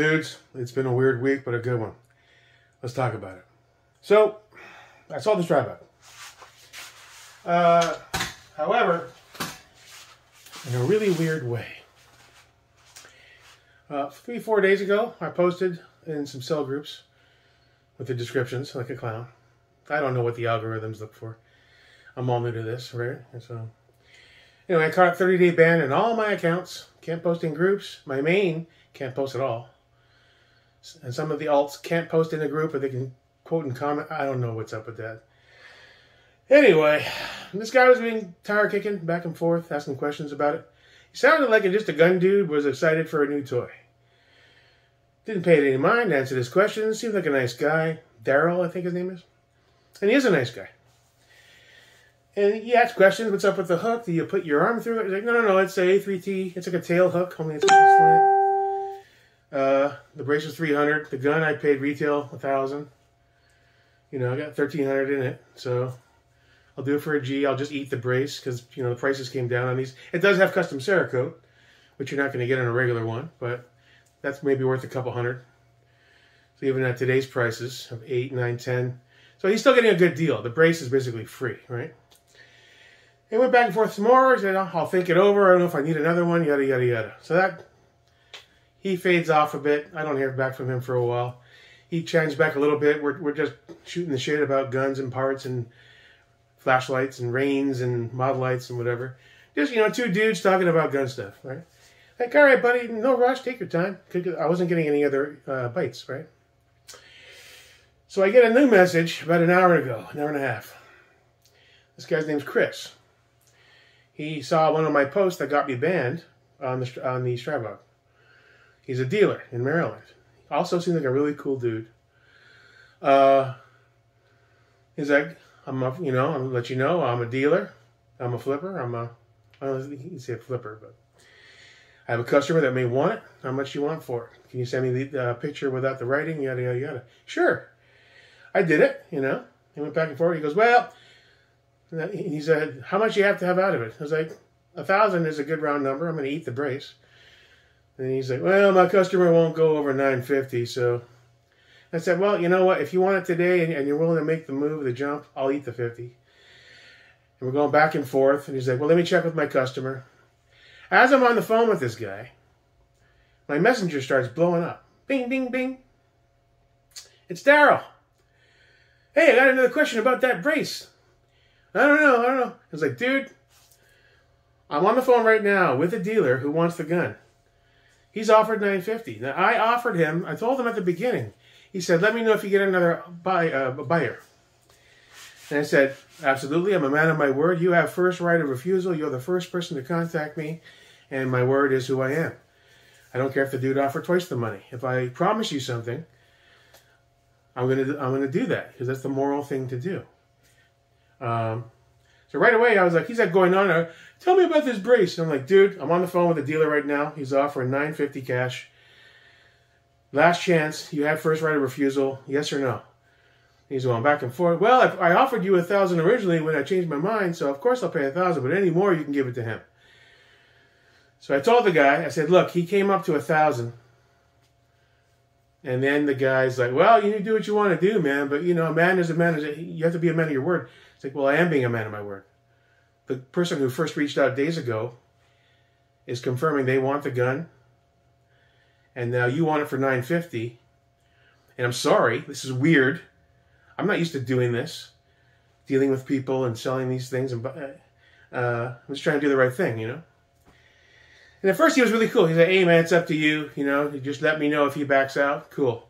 Dudes, it's been a weird week, but a good one. Let's talk about it. So, I saw this tripod. However, in a really weird way. 3-4 days ago, I posted in some cell groups with the descriptions like a clown. I don't know what the algorithms look for. I'm all new to this, right? And so, anyway, I caught a 30-day ban in all my accounts. Can't post in groups. My main can't post at all. And some of the alts can't post in a group, but they can quote and comment. I don't know what's up with that. Anyway, this guy was being tire kicking back and forth, asking questions about it. He sounded like just a gun dude was excited for a new toy. Didn't pay it any mind, answered his questions. Seemed like a nice guy. Daryl, I think his name is. And he is a nice guy. And he asked questions. What's up with the hook? Do you put your arm through it? He's like, no, it's a A3T. It's like a tail hook. Only it's slant. The brace was $300. The gun I paid retail $1,000. You know, I got $1,300 in it. So I'll do it for a G. I'll just eat the brace because, you know, the prices came down on these. It does have custom Cerakote, which you're not going to get on a regular one, but that's maybe worth a couple hundred. So even at today's prices of 8, 9, 10. So he's still getting a good deal. The brace is basically free, right? It went back and forth some more. He said, I'll think it over. I don't know if I need another one, yada, yada, yada. So that, he fades off a bit. I don't hear back from him for a while. He changed back a little bit. We're just shooting the shit about guns and parts and flashlights and reins and model lights and whatever. Just, you know, two dudes talking about gun stuff, right? Like, all right, buddy, no rush, take your time. I wasn't getting any other bites, right? So I get a new message about an hour ago, an hour and a half. This guy's name's Chris. He saw one of my posts that got me banned on the Strabog. He's a dealer in Maryland. Also seems like a really cool dude. He's like, I'm gonna let you know, I'm a dealer. I'm a flipper. I don't think he'd say a flipper, but I have a customer that may want it. How much you want for it? Can you send me the picture without the writing? Yada, yada, yada. Sure. I did it, you know. He went back and forth. He goes, well, he said, how much you have to have out of it? I was like, 1,000 is a good round number. I'm going to eat the brace. And he's like, well, my customer won't go over 950. So I said, well, you know what? If you want it today and you're willing to make the move, the jump, I'll eat the 50. And we're going back and forth. And he's like, well, let me check with my customer. As I'm on the phone with this guy, my messenger starts blowing up. Bing, bing, bing. It's Daryl. Hey, I got another question about that brace. I don't know. I was like, dude, I'm on the phone right now with a dealer who wants the gun. He's offered $950. Now, I offered him, I told him at the beginning, he said, let me know if you get another buyer. And I said, absolutely, I'm a man of my word. You have first right of refusal. You're the first person to contact me, and my word is who I am. I don't care if the dude offered twice the money. If I promise you something, I'm gonna do that because that's the moral thing to do. So right away I was like, he's like going on. Tell me about this brace. And I'm like, dude, I'm on the phone with a dealer right now. He's offering $950 cash. Last chance. You have first right of refusal. Yes or no? He's going back and forth. Well, I offered you 1,000 originally when I changed my mind, so of course I'll pay 1,000. But any more, you can give it to him. So I told the guy. I said, look, he came up to 1,000. And then the guy's like, well, you do what you want to do, man. But, you know, a man is a man. You have to be a man of your word. It's like, well, I am being a man of my word. The person who first reached out days ago is confirming they want the gun. And now you want it for $950. And I'm sorry. This is weird. I'm not used to doing this. Dealing with people and selling these things. And I'm just trying to do the right thing, you know. And at first he was really cool. He said, hey, man, it's up to you. You know, you just let me know if he backs out. Cool.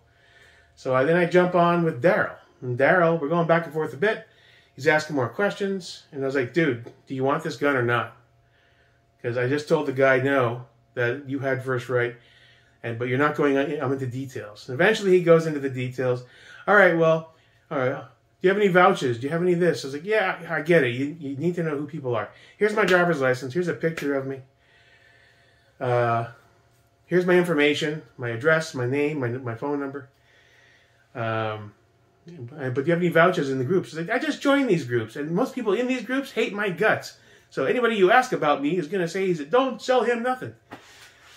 So then I jump on with Daryl. And Daryl, we're going back and forth a bit. He's asking more questions. And I was like, dude, do you want this gun or not? Because I just told the guy no, that you had first right. But you're not going I'm into details. And eventually he goes into the details. All right, well, all right. Do you have any vouchers? Do you have any of this? I was like, yeah, I get it. You need to know who people are. Here's my driver's license. Here's a picture of me. Here's my information, my address, my name, my phone number. But do you have any vouchers in the groups? Like, I just joined these groups, and most people in these groups hate my guts. So anybody you ask about me is going to say, don't sell him nothing.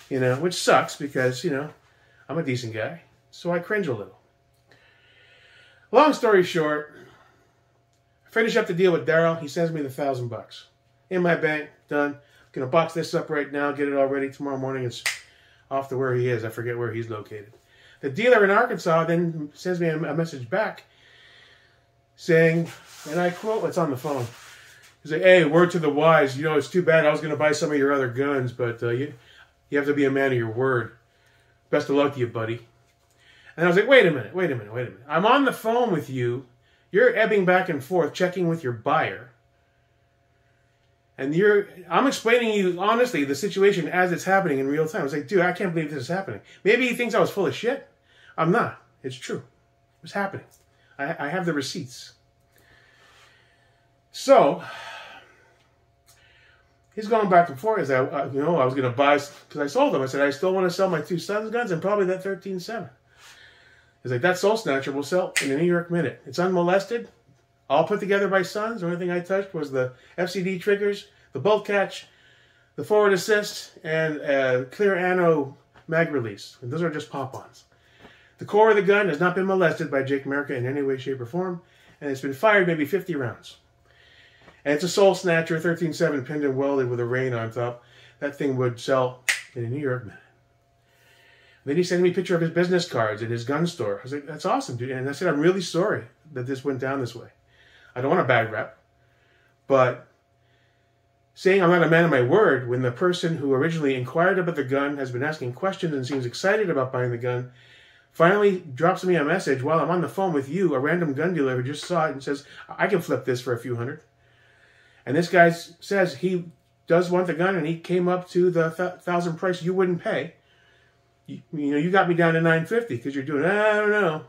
You know, which sucks because, you know, I'm a decent guy, so I cringe a little. Long story short, I finish up the deal with Daryl. He sends me the $1,000 in my bank. Done. I'm gonna box this up right now. Get it all ready. Tomorrow morning it's off to where he is. I forget where he's located. The dealer in Arkansas then sends me a message back saying, and I quote, it's on the phone. He's like, "Hey, word to the wise. You know, it's too bad. I was gonna buy some of your other guns, but you have to be a man of your word. Best of luck to you, buddy." And I was like, wait a minute. I'm on the phone with you. You're ebbing back and forth, checking with your buyer. And I'm explaining to you, honestly, the situation as it's happening in real time. I was like, dude, I can't believe this is happening. Maybe he thinks I was full of shit. I'm not. It's true. It's happening. I have the receipts. So, he's going back and forth. I was going to buy, because I sold them. I said, I still want to sell my 2 sons' guns and probably that 13-7. He's like, that Soul Snatcher will sell in a New York minute. It's unmolested, all put together by Sons. The only thing I touched was the FCD triggers, the bolt catch, the forward assist, and clear anno mag release. And those are just pop-ons. The core of the gun has not been molested by Jake America in any way, shape, or form, and it's been fired maybe 50 rounds. And it's a Soul Snatcher 13-7 pinned and welded with a rain on top. That thing would sell in a New York minute. Then he sent me a picture of his business cards at his gun store. I was like, that's awesome, dude. And I said, I'm really sorry that this went down this way. I don't want a bad rep. But saying I'm not a man of my word when the person who originally inquired about the gun has been asking questions and seems excited about buying the gun finally drops me a message while I'm on the phone with you, a random gun dealer who just saw it and says, I can flip this for a few hundred. And this guy says he does want the gun and he came up to the $1,000 price you wouldn't pay. You got me down to $950 because you're doing, I don't know.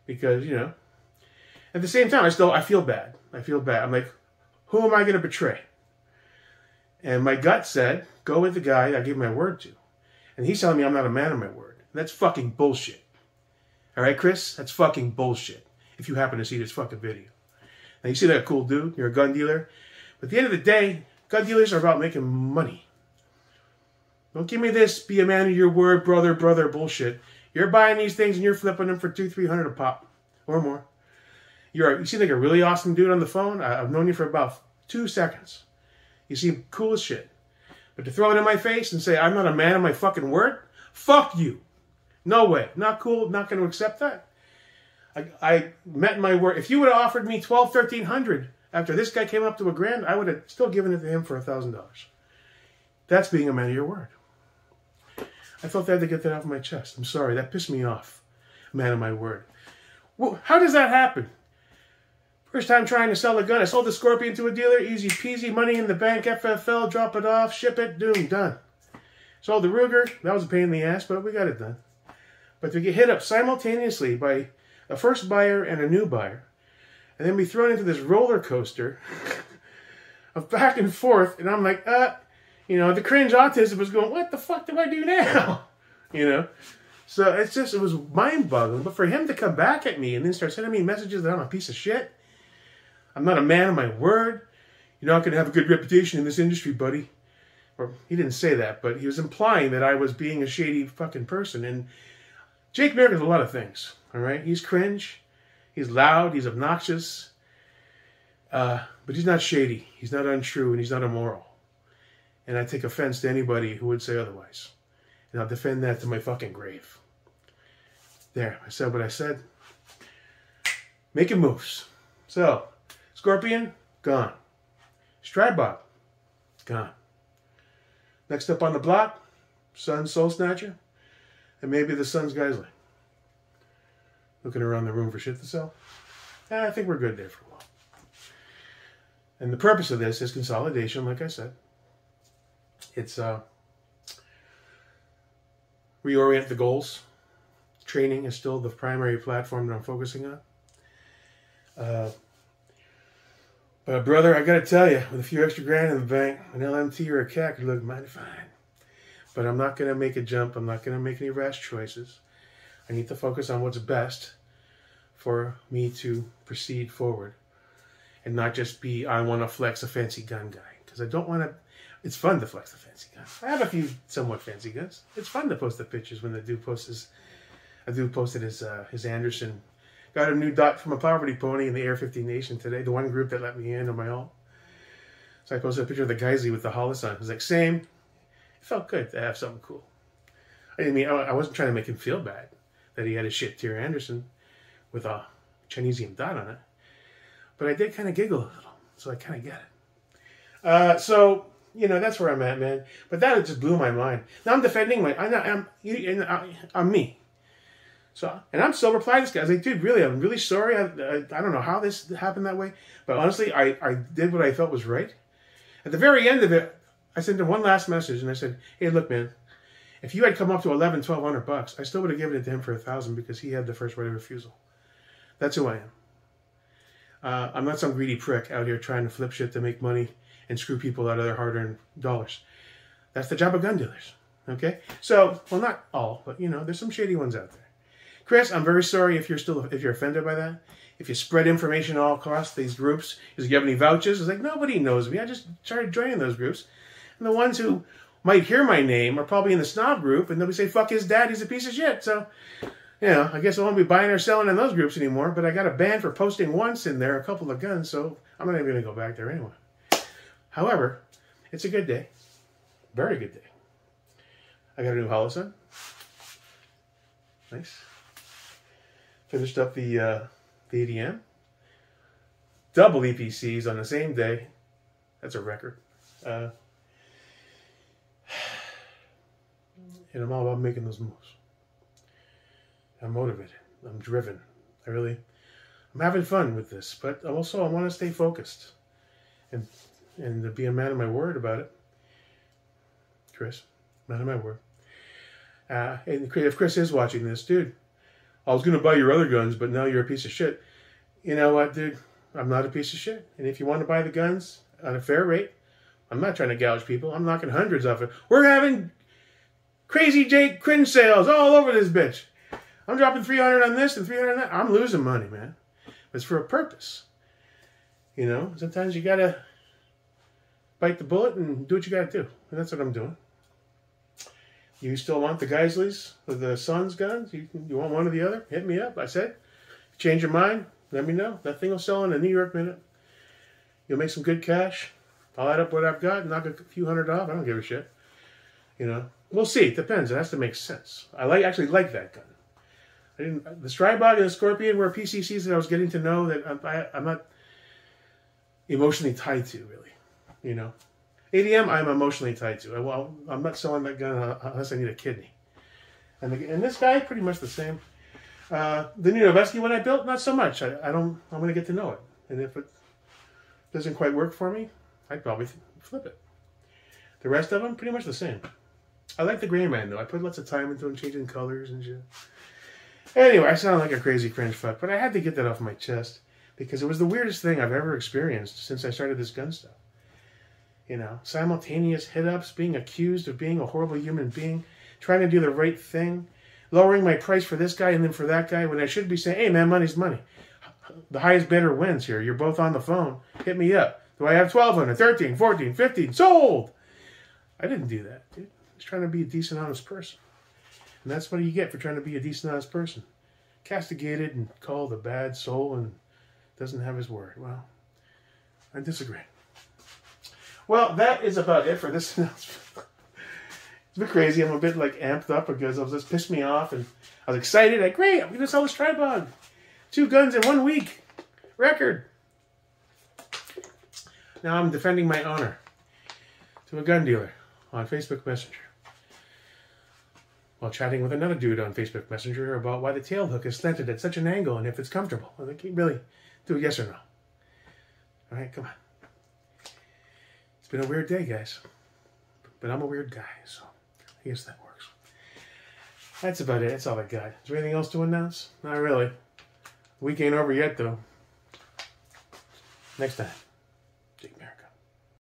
Because, at the same time, I feel bad. I'm like, who am I going to betray? And my gut said, go with the guy I gave my word to. And he's telling me I'm not a man of my word. That's fucking bullshit. All right, Chris? That's fucking bullshit. If you happen to see this fucking video. Now, you see that cool dude? You're a gun dealer. But at the end of the day, gun dealers are about making money. Don't give me this, be a man of your word, brother bullshit. You're buying these things and you're flipping them for $200-300 a pop or more. You seem like a really awesome dude on the phone. I've known you for about 2 seconds. You seem cool as shit. But to throw it in my face and say I'm not a man of my fucking word, fuck you. No way. Not cool. Not going to accept that. I met my word. If you would have offered me $1,200-1,300 after this guy came up to $1,000, I would have still given it to him for $1,000. That's being a man of your word. I felt I had to get that off my chest. I'm sorry. That pissed me off. Man of my word. Well, how does that happen? First time trying to sell a gun. I sold the Scorpion to a dealer. Easy peasy. Money in the bank. FFL. Drop it off. Ship it. Doom. Done. Sold the Ruger. That was a pain in the ass, but we got it done. But to get hit up simultaneously by a first buyer and a new buyer, and then be thrown into this roller coaster of back and forth, and I'm like, the cringe autism was going, what the fuck do I do now? So it was mind-boggling. But for him to come back at me and then start sending me messages that I'm a piece of shit, I'm not a man of my word, you're not going to have a good reputation in this industry, buddy. Or he didn't say that, but he was implying that I was being a shady fucking person. And Jake Merrick is a lot of things, all right? He's cringe, he's loud, he's obnoxious, but he's not shady, he's not untrue, and he's not immoral. And I take offense to anybody who would say otherwise. And I'll defend that to my fucking grave. There, I said what I said. Making moves. So, Scorpion, gone. Strybot, gone. Next up on the block, Sons Soul Snatcher, and maybe the Sons Geisling. Looking around the room for shit to sell. I think we're good there for a while. And the purpose of this is consolidation, like I said. It's reorient the goals. Training is still the primary platform that I'm focusing on. But brother, I gotta tell you, with a few extra grand in the bank, an LMT or a CAC could look mighty fine. But I'm not gonna make a jump. I'm not gonna make any rash choices. I need to focus on what's best for me to proceed forward, and not just be I want to flex a fancy gun guy, because I don't want to. It's fun to flex the fancy guns. I have a few somewhat fancy guns. It's fun to post the pictures when the dude posts his... A dude posted his Anderson. Got a new dot from a Poverty Pony in the Air 15 Nation today. The one group that let me in on my own. So I posted a picture of the Geisel with the Holosun. It was like, same. It felt good to have something cool. I wasn't trying to make him feel bad that he had a shit tier Anderson with a Chinesium dot on it. But I did kind of giggle a little. So I kind of get it. So... that's where I'm at, man. But that just blew my mind. Now I'm defending I'm me. So, and I'm still replying to this guy. I was like, dude, really, I'm really sorry. I don't know how this happened that way. But honestly, I did what I felt was right. At the very end of it, I sent him one last message, and I said, hey, look, man, if you had come up to $1,200, I still would have given it to him for $1,000 because he had the first right of refusal. That's who I am. I'm not some greedy prick out here trying to flip shit to make money and screw people out of their hard-earned dollars. That's the job of gun dealers, okay? So, well, not all, but, there's some shady ones out there. Chris, I'm very sorry if you're offended by that. If you spread information all across these groups, because you have any vouchers, it's like, nobody knows me. I just started joining those groups. And the ones who might hear my name are probably in the snob group, and they'll be saying, fuck his dad, he's a piece of shit. So, I guess I won't be buying or selling in those groups anymore, but I got a ban for posting once in there a couple of guns, so I'm not even going to go back there anyway. However, it's a good day. Very good day. I got a new Holosun. Nice. Finished up the ADM. Double EPCs on the same day. That's a record. And I'm all about making those moves. I'm motivated. I'm driven. I'm having fun with this. But also, I want to stay focused. And to be a man of my word about it. Chris, man of my word. And if Chris is watching this, dude, I was going to buy your other guns, but now you're a piece of shit. You know what, dude? I'm not a piece of shit. And if you want to buy the guns at a fair rate, I'm not trying to gouge people. I'm knocking hundreds off it. We're having Crazy Jake cringe sales all over this bitch. I'm dropping 300 on this and 300 on that. I'm losing money, man. But it's for a purpose. Sometimes you got to bite the bullet and do what you got to do. And that's what I'm doing. You still want the Geisleys with the Suns guns? You want one or the other? Hit me up. I said, change your mind, let me know. That thing will sell in a New York minute. You'll make some good cash. I'll add up what I've got, knock a few $100 off. I don't give a shit. We'll see. It depends. It has to make sense. I actually like that gun. The Strybog and the Scorpion were PCCs that I was getting to know that I'm not emotionally tied to, really. ADM, I'm emotionally tied to. I'm not selling that gun unless I need a kidney. And this guy, pretty much the same. The new Noveske one I built, not so much. I'm going to get to know it. And if it doesn't quite work for me, I'd probably flip it. The rest of them, pretty much the same. I like the Gray Man, though. I put lots of time into them, changing colors and shit. Anyway, I sound like a crazy cringe fuck, but I had to get that off my chest because it was the weirdest thing I've ever experienced since I started this gun stuff. Simultaneous hit-ups, being accused of being a horrible human being, trying to do the right thing, lowering my price for this guy and then for that guy when I should be saying, hey, man, money's money. The highest bidder wins here. You're both on the phone. Hit me up. Do I have 1,200, 13, 14, 15? Sold! I didn't do that, dude. I was trying to be a decent, honest person. And that's what you get for trying to be a decent, honest person. Castigated and called a bad soul and doesn't have his word. Well, I disagree. Well, that is about it for this announcement. It's a bit crazy. I'm a bit amped up because this pissed me off, and I was excited. Great, I'm going to sell this Tribog. 2 guns in 1 week. Record. Now I'm defending my honor to a gun dealer on Facebook Messenger while chatting with another dude on Facebook Messenger about why the tail hook is slanted at such an angle and if it's comfortable. I think, really, do a yes or no. All right, come on. It's been a weird day, guys. But I'm a weird guy, so I guess that works. That's about it. That's all I got. Is there anything else to announce? Not really. Week ain't over yet, though. Next time.